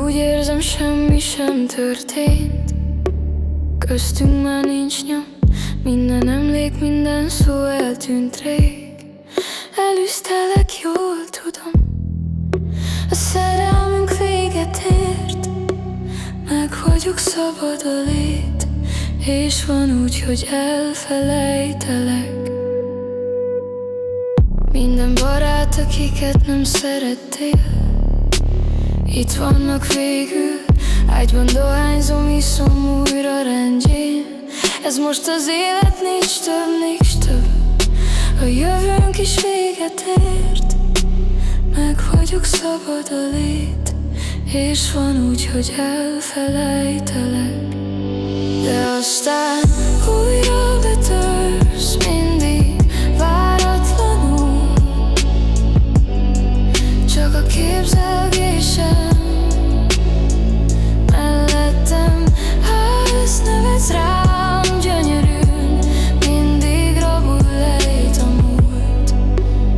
úgy érzem, semmi sem történt. Köztünk már nincs nyom, minden emlék, minden szó eltűnt rég. Elűztelek, jól tudom, a szerelmünk véget ért. Meg vagyok, szabad a lét, és van úgy, hogy elfelejtelek. Minden barát, akiket nem szerettél, itt vannak végül, ágyban dohányzom, iszom újra rendjén. Ez most az élet, nincs több, a jövőnk is véget ért. Meg vagyok, szabad a lét, és van úgy, hogy elfelejtelek. De aztán újra betörsz, mindig váratlanul. Csak a képzelgésem mellettem állsz, nevetsz rám gyönyörűn. Mindig rabul lejt a múlt,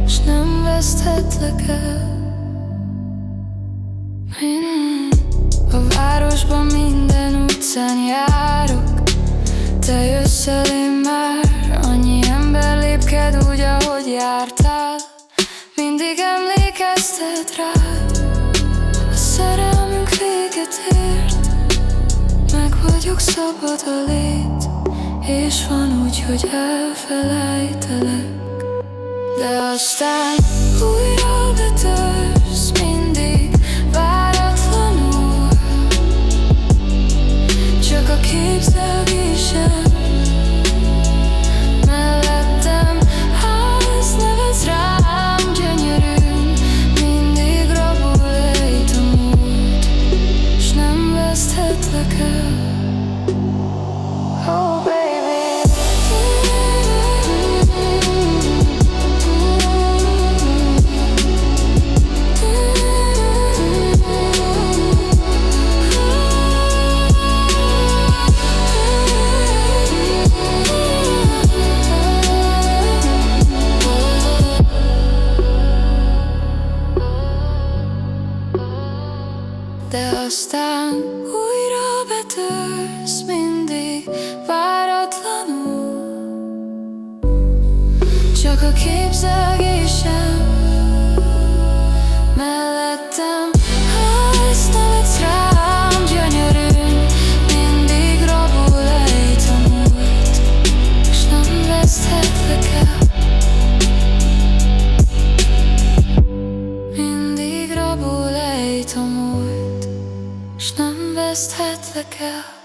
s nem veszthetlek el. A városban minden utcán járok, te jössz elém már. Annyi ember lépked úgy, ahogy jártál, mindig emlékeztet rád. A szerelmünk véget ért, meg vagyok, szabad a lét, és van úgy, hogy elfelejtelek. De aztán újra betörsz, mindig váratlanul. Csak a képzelgésem mellettem állsz, nevetsz rám gyönyörűn. Mindig rabul lejt a múlt, s nem veszthetlek el. Oh baby, de aztán újra betörsz, mindig váratlanul. Csak a képzelgésem mellettem állsz, nevetsz rám gyönyörűn. Mindig rabul lejt a múlt, s nem veszthetlek el. Mindig rabul lejt a múlt, s nem veszthetlek el.